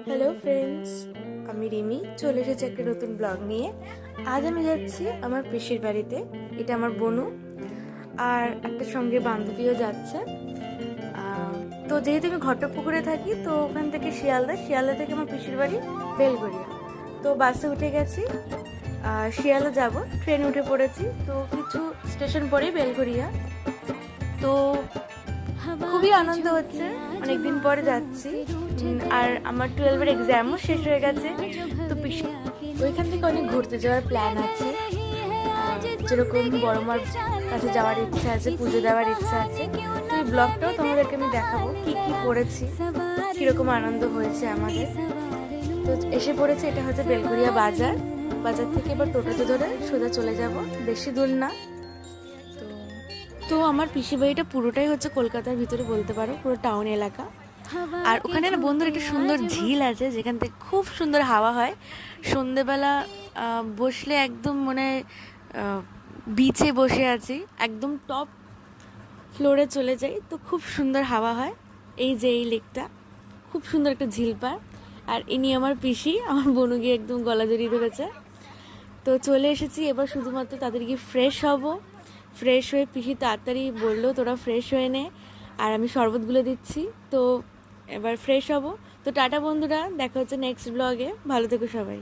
Hello friends, আমি রিমি চলে এসেছি একটা নতুন ব্লগ নিয়ে। আজ আমি যাচ্ছি আমার পিসির বাড়িতে। এটা আমার বোনু আর একটা সঙ্গে বান্ধবীও যাচ্ছে। তো যেহেতু আমি ঘটকপুকুরে থাকি, তো ওখান থেকে শিয়ালদা থেকে আমার পিসির বাড়ি বেলগড়িয়া। তো বাসে উঠে গেছি, শিয়ালদা যাব, ট্রেনে উঠে পড়েছি। তো কিছু স্টেশন পরেই বেলগড়িয়া। তো খুবই আনন্দ হচ্ছে, অনেকদিন পরে যাচ্ছি। আর আমার 12-এর এক্সামও শেষ হয়ে গেছে। তো ওইখান থেকে অনেক ঘুরতে যাওয়ার প্ল্যান আছে, যেরকম বড় মার কাছে যাওয়ার ইচ্ছা আছে, পুজো দেওয়ার ইচ্ছা আছে। তো এই ব্লগটাও তোমাদেরকে আমি দেখাবো কি কি করেছি, কীরকম আনন্দ হয়েছে আমাদের। তো এসে পড়েছে, এটা হচ্ছে বেলঘরিয়া বাজার। বাজার থেকে এবার টোটোতে ধরে সোজা চলে যাব, বেশি দূর না। তো আমার পিসি বাড়িটা পুরোটাই হচ্ছে কলকাতার ভিতরে বলতে পারো, পুরো টাউন এলাকা। আর ওখানে না বন্ধুর একটা সুন্দর ঝিল আছে, যেখান থেকে খুব সুন্দর হাওয়া হয়। সন্ধেবেলা বসলে একদম মনে হয় বিচে বসে আছি, একদম টপ ফ্লোরে চলে যাই, তো খুব সুন্দর হাওয়া হয়। এই যে এই লেকটা, খুব সুন্দর একটা ঝিল পায়। আর ইনি আমার পিসি, আমার বোনু গিয়ে একদম গলা জড়িয়ে ধরেছে। তো চলে এসেছি, এবার শুধুমাত্র তাদের গিয়ে ফ্রেশ হব। ফ্রেশ হয়ে পিসি তাড়াতাড়ি বললো তোরা ফ্রেশ হয়ে নে, আর আমি শরবতগুলো দিচ্ছি। তো এবার ফ্রেশ হব। তো টাটা বন্ধুরা, দেখা হচ্ছে নেক্সট ব্লগে। ভালো থেকো সবাই।